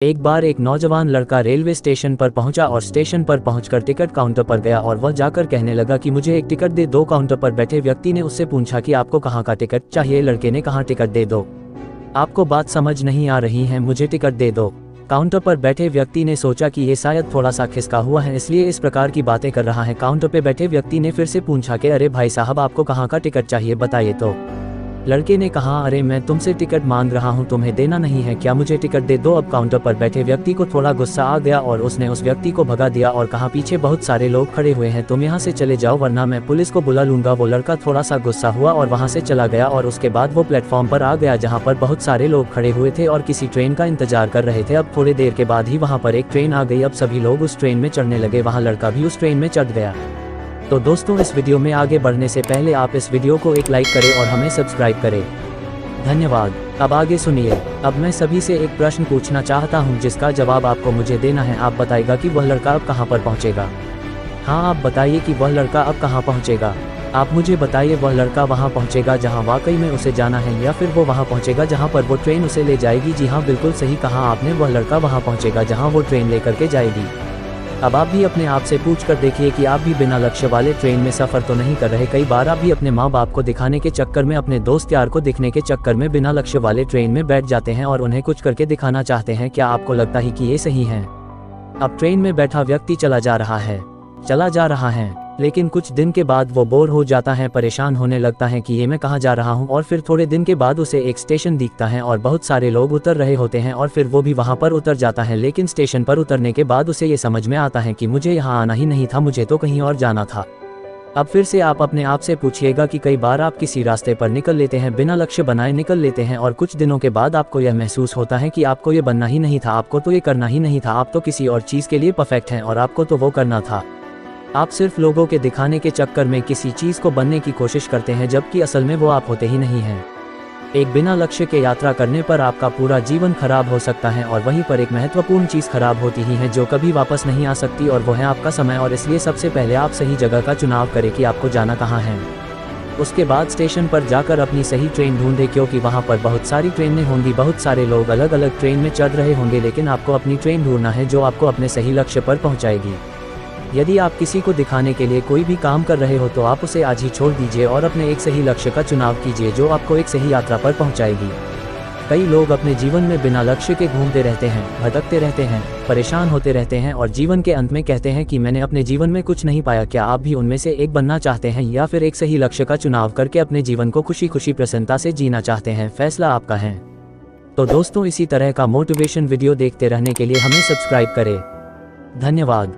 एक बार एक नौजवान लड़का रेलवे स्टेशन पर पहुंचा और स्टेशन पर पहुंचकर टिकट काउंटर पर गया और वह जाकर कहने लगा कि मुझे एक टिकट दे दो। काउंटर पर बैठे व्यक्ति ने उससे पूछा कि आपको कहाँ का टिकट चाहिए। लड़के ने कहा टिकट दे दो। आपको बात समझ नहीं आ रही है, मुझे टिकट दे दो। काउंटर पर बैठे व्यक्ति ने सोचा कि ये शायद थोड़ा सा खिसका हुआ है, इसलिए इस प्रकार की बातें कर रहा है। काउंटर पर बैठे व्यक्ति ने फिर से पूछा कि अरे भाई साहब, आपको कहाँ का टिकट चाहिए, बताइए तो। लड़के ने कहा अरे मैं तुमसे टिकट मांग रहा हूँ, तुम्हें देना नहीं है क्या, मुझे टिकट दे दो। अब काउंटर पर बैठे व्यक्ति को थोड़ा गुस्सा आ गया और उसने उस व्यक्ति को भगा दिया और कहा पीछे बहुत सारे लोग खड़े हुए हैं, तुम यहाँ से चले जाओ वरना मैं पुलिस को बुला लूंगा। वो लड़का थोड़ा सा गुस्सा हुआ और वहाँ से चला गया और उसके बाद वो प्लेटफॉर्म पर आ गया जहाँ पर बहुत सारे लोग खड़े हुए थे और किसी ट्रेन का इंतजार कर रहे थे। अब थोड़ी देर के बाद ही वहाँ पर एक ट्रेन आ गई। अब सभी लोग उस ट्रेन में चढ़ने लगे, वहाँ लड़का भी उस ट्रेन में चढ़ गया। तो दोस्तों, इस वीडियो में आगे बढ़ने से पहले आप इस वीडियो को एक लाइक करें और हमें सब्सक्राइब करें। धन्यवाद। अब आगे सुनिए। अब मैं सभी से एक प्रश्न पूछना चाहता हूं जिसका जवाब आपको मुझे देना है। आप बताइएगा कि वह लड़का अब कहां पर पहुंचेगा। हाँ, आप बताइए कि वह लड़का अब कहां पहुंचेगा। आप मुझे बताइए, वह लड़का वहां पहुंचेगा जहां वाकई में उसे जाना है या फिर वो वहां पहुंचेगा जहां पर वो ट्रेन उसे ले जाएगी। जी हाँ, बिल्कुल सही कहा आपने, वह लड़का वहां पहुंचेगा जहां वो ट्रेन लेकर के जाएगी। अब आप भी अपने आप से पूछ कर देखिए कि आप भी बिना लक्ष्य वाले ट्रेन में सफ़र तो नहीं कर रहे। कई बार आप भी अपने माँ बाप को दिखाने के चक्कर में, अपने दोस्त यार को दिखने के चक्कर में बिना लक्ष्य वाले ट्रेन में बैठ जाते हैं और उन्हें कुछ करके दिखाना चाहते हैं। क्या आपको लगता है कि ये सही है? अब ट्रेन में बैठा व्यक्ति चला जा रहा है, लेकिन कुछ दिन के बाद वो बोर हो जाता है, परेशान होने लगता है कि ये मैं कहाँ जा रहा हूँ। और फिर थोड़े दिन के बाद उसे एक स्टेशन दिखता है और बहुत सारे लोग उतर रहे होते हैं और फिर वो भी वहाँ पर उतर जाता है। लेकिन स्टेशन पर उतरने के बाद उसे ये समझ में आता है कि मुझे यहाँ आना ही नहीं था, मुझे तो कहीं और जाना था। अब फिर से आप अपने आप से पूछिएगा कि कई बार आप किसी रास्ते पर निकल लेते हैं, बिना लक्ष्य बनाए निकल लेते हैं और कुछ दिनों के बाद आपको यह महसूस होता है कि आपको ये बनना ही नहीं था, आपको तो ये करना ही नहीं था, आप तो किसी और चीज़ के लिए परफेक्ट हैं और आपको तो वो करना था। आप सिर्फ लोगों के दिखाने के चक्कर में किसी चीज़ को बनने की कोशिश करते हैं जबकि असल में वो आप होते ही नहीं हैं। एक बिना लक्ष्य के यात्रा करने पर आपका पूरा जीवन खराब हो सकता है और वहीं पर एक महत्वपूर्ण चीज़ खराब होती ही है जो कभी वापस नहीं आ सकती और वो है आपका समय। और इसलिए सबसे पहले आप सही जगह का चुनाव करें कि आपको जाना कहाँ है। उसके बाद स्टेशन पर जाकर अपनी सही ट्रेन ढूंढें, क्योंकि वहाँ पर बहुत सारी ट्रेनें होंगी, बहुत सारे लोग अलग अलग ट्रेन में चढ़ रहे होंगे, लेकिन आपको अपनी ट्रेन ढूंढना है जो आपको अपने सही लक्ष्य पर पहुँचाएगी। यदि आप किसी को दिखाने के लिए कोई भी काम कर रहे हो तो आप उसे आज ही छोड़ दीजिए और अपने एक सही लक्ष्य का चुनाव कीजिए जो आपको एक सही यात्रा पर पहुंचाएगी। कई लोग अपने जीवन में बिना लक्ष्य के घूमते रहते हैं, भटकते रहते हैं, परेशान होते रहते हैं और जीवन के अंत में कहते हैं कि मैंने अपने जीवन में कुछ नहीं पाया। क्या आप भी उनमें से एक बनना चाहते हैं या फिर एक सही लक्ष्य का चुनाव करके अपने जीवन को खुशी खुशी प्रसन्नता से जीना चाहते हैं? फैसला आपका है। तो दोस्तों, इसी तरह का मोटिवेशन वीडियो देखते रहने के लिए हमें सब्सक्राइब करें। धन्यवाद।